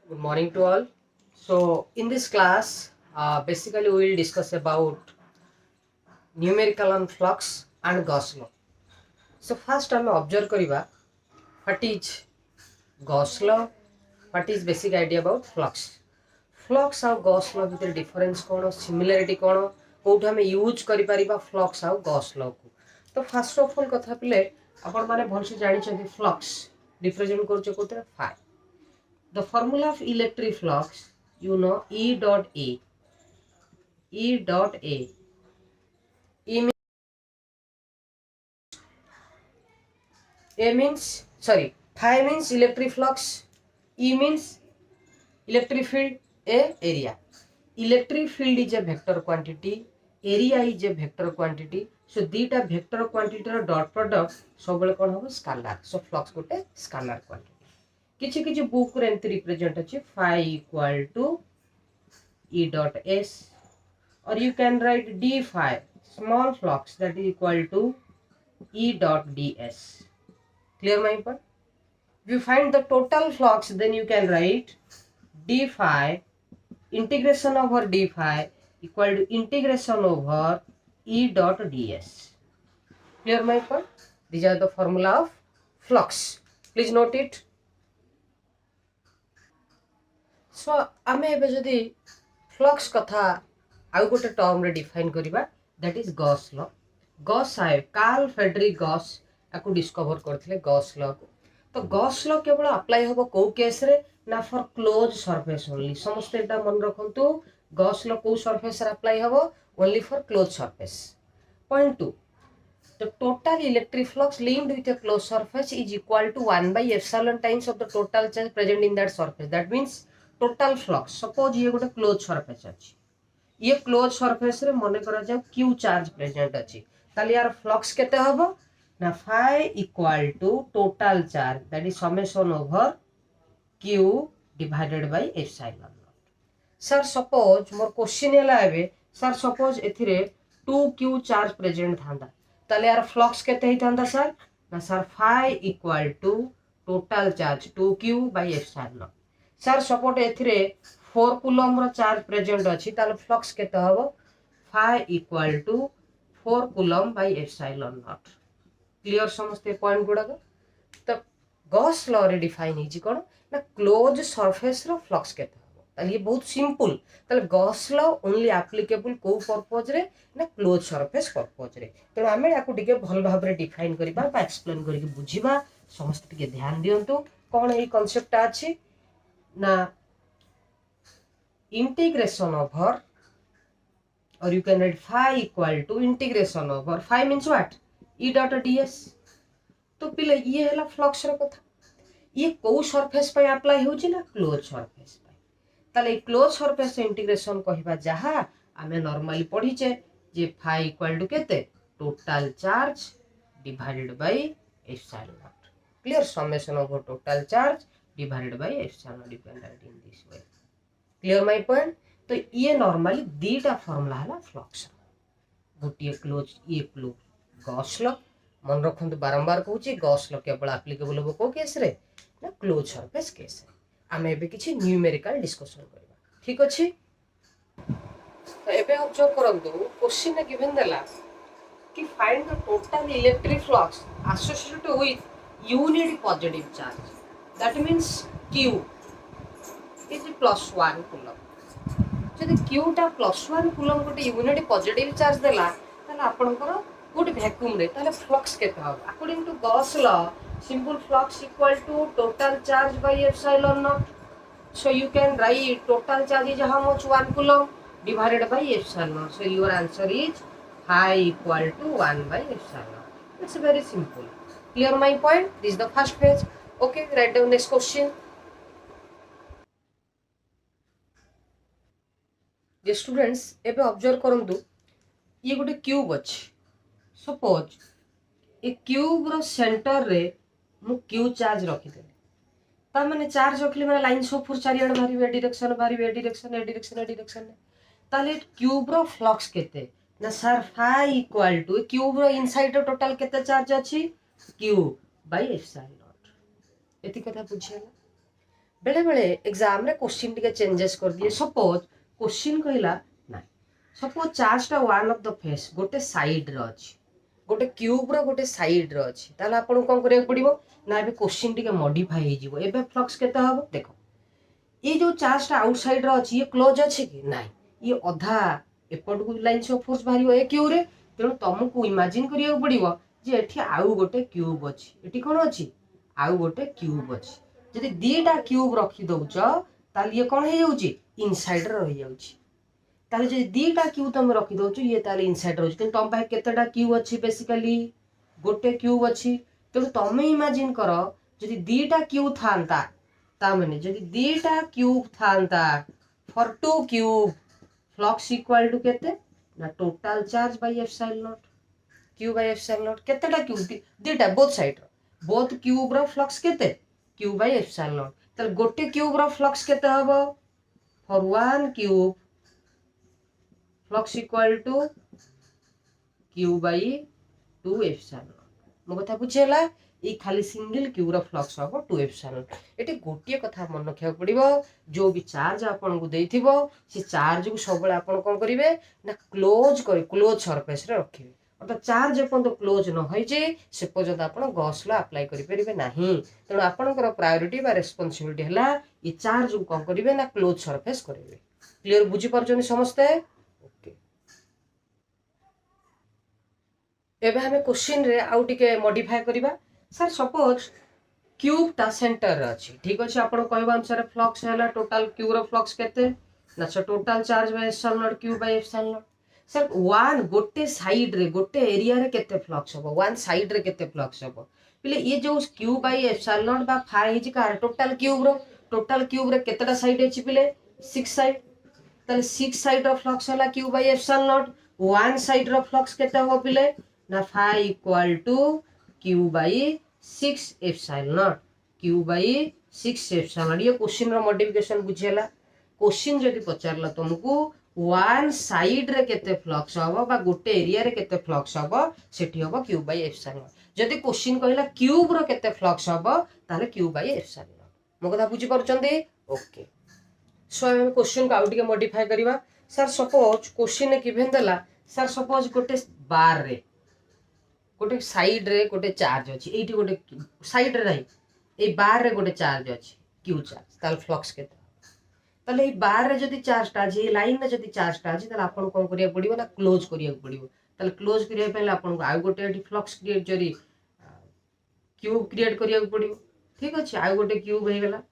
Good morning to all. So in this class, basically we will discuss about numerical on flux and Gauss law. So first ଆମେ observe କରିବା what is Gauss law, what is basic idea about flux. Flux ଆଉ Gauss law ଭିତରେ difference କ'ଣ, similarity କ'ଣ, କୋଉଠି ଆମେ use କରିପାରିବା flux ଆଉ Gauss law କୁ. ତ first of all କଥା ପିଲେ ଆପଣ ମାନେ ଭଲସେ ଜାଣିଛନ୍ତି flux represent କରୁଛେ କୋଉଥିରେ phi. The formula of electric flux, you know, E dot A. E dot A. Phi means electric flux. E means electric field. A area. Electric field is a vector quantity. Area is a vector quantity. So theta vector quantity ର dot product सबବେଳେ कौन होगा scalar. So flux गोटे scalar quantity. किछि किछि book रे एंती represent अछि phi equal to E dot S, or you can write d phi small flux that is equal to E dot ds. Clear my point? If you find the total flux, then you can write d phi integration over d phi equal to integration over E dot ds. Clear my point? These are the formula of flux. Please note it. So आमे एबे जदि flux कथा आउ गोटे term रे define करिबा, that is Gauss law. Gauss आए Karl Frederick Gauss याकू discover करथिले गॉस लॉ को. तो गॉस लॉ केवल अप्लाई होबो को केस रे ना फॉर क्लोज सरफेस ओनली. समस्त एटा मन रखंतु गॉस लॉ को सरफेस रे अप्लाई होबो only for close surface. Point 2, the total electric flux linked with a closed surface is equal to 1 by epsilon times of the total charge present in that surface. That means total flux. Suppose ये गोटे closed surface अछि, ये closed surface रे मने करा जाय q charge present अछि, ताली यार flux केते हबो ना phi equal to total charge, that is summation over q divided by epsilon naught. Sir suppose more question हैला एबे, सर suppose एथिरे 2q charge present थांदा, ताले यार flux केते ही थांदा सर ना sir phi equal to total charge 2q by epsilon naught. Sir support एथिरे 4 कूलम रो चार्ज प्रेजेंट अछि, ताले फ्लक्स केते हबो phi equal to 4 coulomb by epsilon naught. Clear समस्त पॉइंट गुडा को. तो गॉस लॉ रे डिफाइन हिची कोन ना क्लोज सरफेस रो फ्लक्स केते हबो. ताले ये बहुत सिंपल. ताले गॉस लॉ ओनली एप्लीकेबल को पर्पस रे ना क्लोज सरफेस पर्पस रे. तो हमें याकू टिके भल भाव रे डिफाइन करिबा बा एक्सप्लेन करिके बुझिबा. समस्त टिके ध्यान दियंतु कोन एई कांसेप्ट अछि ना integration over, or you can write phi equal to integration over, phi means what, E dot ds. तो पिले ये हैला फ्लक्स रो कथा. ये को सरफेस पे अप्लाई होची ना क्लोज सरफेस पे. ताले क्लोज सरफेस इंटीग्रेशन कहिबा जहा आमे नॉर्मली पढिचे जे phi equal to केते total charge divided by epsilon naught. Clear, summation over total charge divided by epsilon dependent in this way. Clear my point. तो ये नॉर्मली दीटा फॉर्मूला है फ्लक्स. गोटे क्लोज ये क्लोज गॉस लॉ मन रखंतु बारंबार कहूची गॉस लॉ केवल एप्लीकेबल हो को केस रे ना क्लोज सरफेस केस रे. आमे एबे किछि न्यूमेरिकल डिस्कशन करबा. ठीक अछि. तो एबे ऑब्जर्व करंतु क्वेश्चन ने गिवन देला कि find the total electric flux associated with unit positive charge. That means q is +1 coulomb. जदि क्यूटा +1 कूलम गोटे यूनिट पॉजिटिव चार्ज देला ताले आपनकर गोटे वैक्यूम रे ताले फ्लक्स केते हो according to Gauss law. Simple flux equal to total charge by epsilon not. So you can write total charge is how much 1 coulomb divided by epsilon naught. So your answer is phi equal to 1 by epsilon naught. It's very simple. Clear my point? This is the first page. Okay, write down next question. J students एबे observe करंतु ये गोटे cube अछि. Suppose ए cube रो centre रे मु Q charge रखि देले. ता माने चार्ज रखले माने लाइन सब फुर चारि आड भारी डायरेक्शन ताले क्यूब रो फ्लक्स केते ना sir phi equal to cube रो इनसाइड रो टोटल केते चार्ज अछि q बाय एप्सिलॉन नॉट. एति कथा पूछेला. बेले बेले एग्जाम रे क्वेश्चन टिके चेंजेस कर दिए सपोज क्वेश्चन कहला ना सपोज चार्ज टा वन ऑफ द फेस गोटे साइड रे अछि गोटे क्यूब रो गोटे साइड रे अछि ताले आपन कोन करिया पड़िबो ना एबे क्वेश्चन टिके मॉडिफाई हे जिवो एबे फ्लक्स केते हबो देखो ये जो चार्ज टा आउटसाइड रो अछि ये क्लोज अछि कि नाही ये अधा एपट को लाइंस ऑफ फोर्स बाहरियो ए क्यू रे तेणु तुमको इमेजिन करिया पड़िबो जे एठी आउ गोटे क्यूब अछि एठी कोन अछि आउ गोटे क्यूब अछि जदि दीटा क्यूब रखी दउच ताले ये कोन हे जाउची इनसाइड रे रहि जाउची ताले जे दीटा क्यूब तुम रखी दउच ये ताले इनसाइड रहउची कि तुम पाए केतेटा क्यूब अछि बेसिकली गोटे क्यूब अछि तेणु तुम इमेजिन करो जदि दीटा क्यूब थांता ता माने जदि दीटा क्यूब थांता for two cube flux equal to केते ना total charge by epsilon not Q by epsilon naught केतेटा क्यूब दीटा बोथ साइड बोथ क्यूब रो फ्लक्स केते क्यू बाय एप्सिलॉन नॉट ताले गोटे क्यूब रो फ्लक्स केते हबो for one cube flux equal to Q by 2 epsilon मो कथा बुझेला ई खाली सिंगल क्यू रो फ्लक्स हबो 2 एप्सिलॉन एटी गोटिए कथा मन रखिया पड़िबो जो भी चार्ज आपन को देथिबो से चार्ज को सब बेला आपन कोन करिवे ना क्लोज सरफेस रे रखिबे अर्थात चार्ज अपन तो क्लोज न होई जे से पर्यंत आपन गॉस ला अप्लाई करि परिबे नाही तेणु आपनकर प्रायोरिटी बा रेस्पोंसिबिलिटी हला ई चार्ज को कोन करिवे ना क्लोज सरफेस करिवे क्लियर बुझी परजनी समस्ते ओके एबे हमें क्वेश्चन रे आउ टिके मॉडिफाई करिबा सर सपोज क्यूब टा सेंटर रे अछि ठीक अछि आपण कहबा अनुसार फ्लक्स हैला टोटल क्यूब रो फ्लक्स केते ना sir total charge by epsilon not cube by epsilon not sir one गोटे साइड रे गोटे एरिया रे केते फ्लक्स हबो वन साइड रे केते फ्लक्स हबो पले ये जो क्यूब बाय एप्सिलॉन नॉट बा फाई हिज कार टोटल क्यूब रे केतेटा साइड अछि पले 6 साइड ताले 6 साइड रो फ्लक्स होला cube by epsilon not one side रो फ्लक्स केते हबो पले ना phi equal to Q by 6 epsilon not Q by 6 epsilon not ये क्वेश्चन रो मॉडिफिकेशन बुझेला क्वेश्चन जदि पचारला तुमको वन साइड रे केते फ्लक्स हबो बा गोटे एरिया रे केते फ्लक्स हबो सेठी हबो क्यूब बाय एप्सिलॉन नॉट जदि क्वेश्चन कहला क्यूब रो केते फ्लक्स हबो ताले क्यूब बाय एप्सिलॉन नॉट मो कथा बुझी परचंदी ओके सो हम क्वेश्चन को आउट के मॉडिफाई करबा सर सपोज क्वेश्चन ने गिवन देला सर सपोज गोटे बार रे गोटे साइड रे गोटे चार्ज अछि एठी गोटे साइड रे नाही ए बार रे गोटे चार्ज अछि क्यू चार्ज ताल फ्लक्स केते ताले ए बार रे जदी चार्ज टा जे लाइन रे जदी चार्ज टा अछि ताले आपन कोन करिया पड़िबो ना क्लोज करिया पड़िबो ताले क्लोज करिया पहिले आपन को आ गोटे एठी फ्लक्स क्रिएट जरी क्यूब क्रिएट करिया पड़िबो ठीक अछि आ गोटे क्यूब हे गेला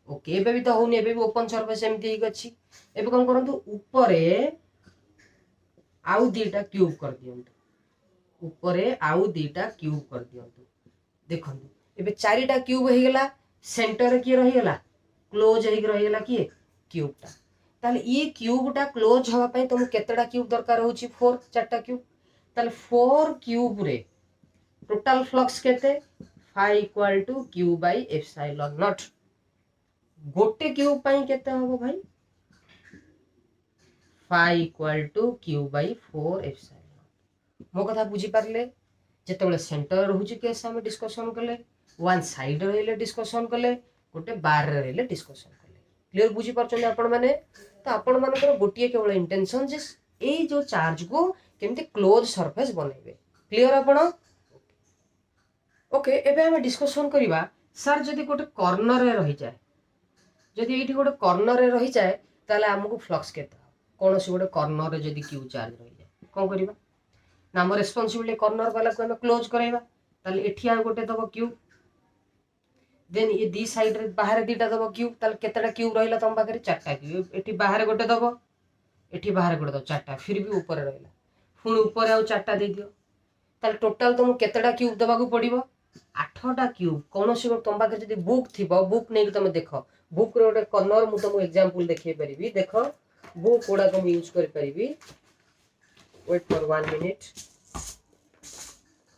ओके एबे भी तो होनी एबे भी ओपन सरफेस एमती ही अछि एबे कोन करंतु ऊपरे आउ दीटा क्यूब कर दियंतु ऊपरे आउ दीटा क्यूब कर दियंतु देखंतु एबे चारिटा क्यूब हे गेला सेंटर रे की रहि गेला क्लोज हे रहि गेला की क्यूब टा ताले ये क्यूब टा क्लोज हवा पई तुम केतेटा क्यूब दरकार होची 4 चारटा क्यूब ताले 4 क्यूब रे टोटल फ्लक्स केते phi equal to cube by epsilon not गोटे क्यूब पई केते हबो भाई phi equal to cube by 4 epsilon मो कथा बुझी पारले जेतेबेले सेंटर रहउची केस हम डिस्कशन करले वन साइड रहले डिस्कशन करले गोटे बार रे रहले डिस्कशन करले क्लियर बुझी परचले आपण माने तो आपण मानकर गोटिए केवल इंटेंशन जे ए जो चार्ज को केमते क्लोज सरफेस बनेबे क्लियर आपण ओके एबे हम डिस्कशन करिबा सर जदी गोटे कॉर्नर रे रहि जाय जदी एठी गोटे कॉर्नर रे रहि जाय ताले हमकु फ्लक्स केता कोन से गोटे कॉर्नर रे जदी क्यू चार्ज रहि जाय कोन करिबा ना हम रेस्पोंसिबिलिटी कॉर्नर वाला को हम क्लोज कराइबा ताले एठी आ गोटे दबो क्यूब देन ये दी साइड रे बाहर दीटा दबो क्यूब ताले केतेटा क्यूब रहिला तम बाकरे चारटा क्यूब एठी बाहर गोटे दबो एठी बाहर गोटे दबो चारटा फिर भी ऊपर रहिला पुणी ऊपर आ चारटा दे दियो ताले टोटल तुम केतेटा क्यूब दबा को पड़िबो 8टा क्यूब कौन से तुम पाखे जदी बुक थिबो बुक नै तुम देखो बुक रो गोटे कॉर्नर मु तुमको एग्जांपल देखै परिबी देखो बुक कोडा को यूज कर परिबी वेट फॉर 1 मिनिट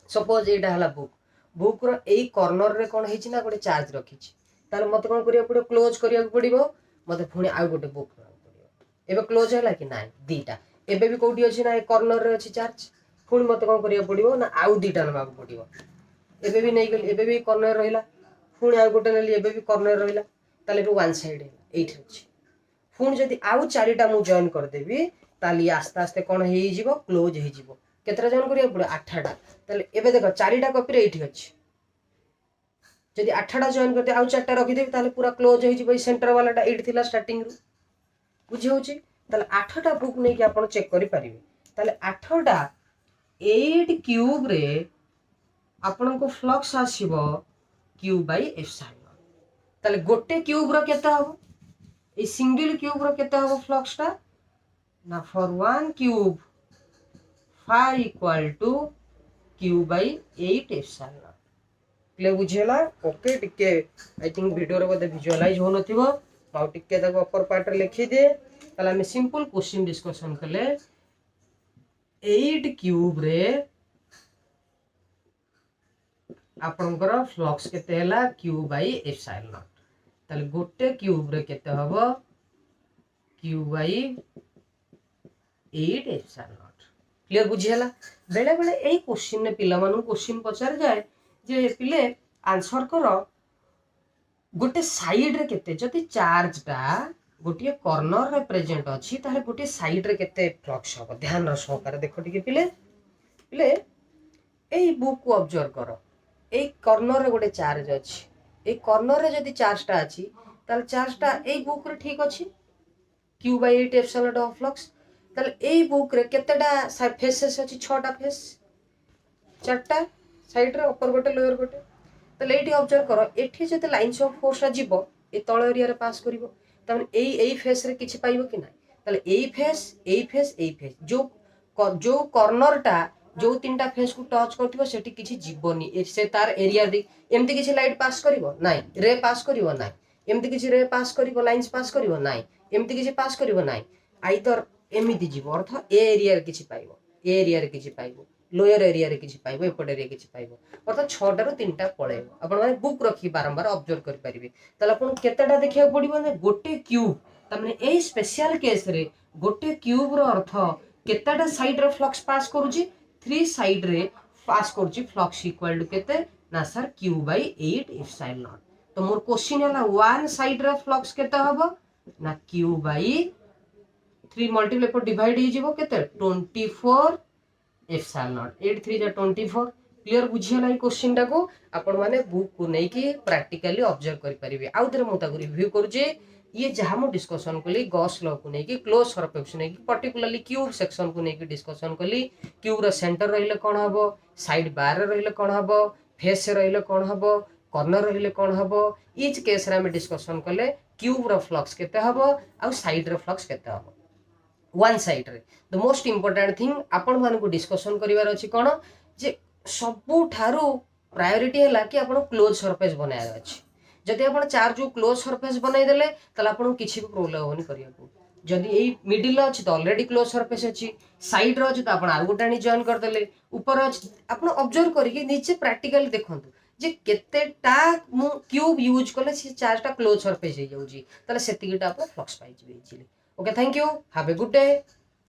सपोज एटा हला बुक रो एई कॉर्नर रे कोन हेछि ना गोटे चार्ज रखिछि ताले मते कोन करिया पड़ो क्लोज करिया पड़िबो मते पुणी आ गोटे बुक पड़िबो एबे क्लोज हैला कि नाइ दीटा एबे भी कोठी अछि ना ए कॉर्नर रे अछि चार्ज पुणी मते कोन करिया पड़िबो ना आउ दीटा नबा पड़िबो एबे भी नै गेल एबे भी कॉर्नर रहिला पुणी आ गोटे नेली एबे भी कॉर्नर रहिला ताले वन साइड एठी अछि पुणी जदि आउ चारिटा मु जॉइन कर देबी ताली आस्ते आस्ते कोन हे जिवो क्लोज हे जिवो केतरा जॉइन करिया पड़े 8टा ताले एबे देखो चारिटा कॉपी रे एठी अछि जदि 8टा जॉइन करते आउ 4टा रखि देबी ताले पूरा क्लोज हे जिवो सेंटर वालाटा एठी थिला स्टार्टिंग रु बुझी होची ताले 8टा बुक नै कि आपण चेक करि परिबे ताले 8टा 8 क्यूब रे आपण को फ्लक्स आसीबो q बाय एप्सिलॉन ताले गोटे क्यूब रो केते हबो ए सिंगल क्यूब रो केते हबो फ्लक्स टा ना for one cube phi equal to q by 8 epsilon clear बुझेला ओके टिके आई थिंक वीडियो रे बदे विजुअलाइज हो नथिबो आउ टिके ताको अपर पार्ट रे लिखि दे ताले हम सिंपल क्वेश्चन डिस्कशन करले 8 क्यूब रे आपनकर फ्लक्स केते हला q बाय एप्सिलॉन ताले गोटे क्यूब रे केते हबो q बाय 8 एप्सिलॉन क्लियर बुझियला बेले बेले एई क्वेश्चन ने पिला मानु क्वेश्चन पचार जाय जे पिले आंसर करो गोटे साइड रे केते जति चार्ज टा गोटे कॉर्नर रे प्रेजेंट अछि ताले गोटे साइड रे केते फ्लक्स हो ध्यान र सहकार देखो टिके पिले पिले एई बुक को ऑब्जर्व करो ए कॉर्नर रे गोटे चार्ज अछि ए कॉर्नर रे जदि चार्ज टा अछि ताले चार्ज टा ए बुक रे ठीक अछि q by 8 epsilon of flux ताले ए बुक रे केतेटा फेसेस अछि 6टा फेस 4टा साइड रे ऊपर गोटे लोअर गोटे ताले एठी ऑब्जर्व करो एठी जते लाइंस ऑफ फोर्स जीवो ए तळ एरिया रे पास करिवो तमन एई फेस रे किछि पाइबो कि नाही ताले एई फेस जो कॉर्नर टा जो तीनटा फेस को टच करथिबो सेठी किछि जीवोनी से तार एरिया दे एमती किछि लाइट पास करिवो नाही रे पास करिवो नाही एमती किछि रे पास करिवो लाइंस पास करिवो नाही एमती किछि पास करिवो नाही आइदर एमिति जीवो अर्थ ए एरिया रे किछि पाइबो ए एरिया रे किछि पाइबो लोअर एरिया रे किछि पाइबो एपट एरिया किछि पाइबो अर्थ 6टा रु 3टा पळेबो आपण माने बुक रखि बारंबार ऑब्जर्व करि परिबे तले आपण केतेटा देखिया पडिबो ने गोटे क्यूब तमने ए स्पेशल केस रे गोटे क्यूब रो अर्थ केतेटा साइड रे फ्लक्स पास करूची 3 साइड रे पास करूची फ्लक्स इक्वल टू केते ना सर q बाय 8 एप्सिलॉन तो मोर क्वेश्चन हला वन साइड रे फ्लक्स केते हबो ना q बाय 3 मल्टीप्लाई पर डिवाइड हे जिवो केते 24 एप्सिलॉन 8 3 जा 24 क्लियर बुझियला ई क्वेश्चन टा को आपण माने बुक को नै कि प्रैक्टिकली ऑब्जर्व करि परिबे आउ थरे मु ताको रिव्यू करूजे ये जहां मु डिस्कशन कली गॉस लॉ को नै कि क्लोज सरफेस नै कि पर्टिकुलरली क्यूब सेक्शन को नै कि डिस्कशन कली क्यूब रो सेंटर रहिले कोन हबो साइड बार रहिले कोन हबो फेस रहिले कोन हबो कॉर्नर रहिले कोन हबो ईच केस रे हम डिस्कशन कले क्यूब रो फ्लक्स केते हबो आ साइड रो फ्लक्स केते हबो वन साइड रे द मोस्ट इंपोर्टेंट थिंग आपण मान को डिस्कशन करिवार अछि कोन जे सबु थारो प्रायोरिटी हैला कि आपण क्लोज सरफेस बनाया अछि जदि आपण चार्ज जो क्लोज सरफेस बनाई देले तले आपण किछि भी प्रॉब्लम होनी करिया को जदि एई मिडिल अछि तो ऑलरेडी क्लोज सरफेस अछि साइड रो अछि तो आपण आगु टाणी जॉइन कर देले ऊपर अछि आपण ऑब्जर्व करी कि नीचे प्रैक्टिकली देखंतु जे केतेटा मु क्यूब यूज करले से चार्ज टा क्लोज सरफेस हे जाउजी तले सेतिकिटा आपण फ्लक्स पाइ जिवे easily okay thank you have a good day.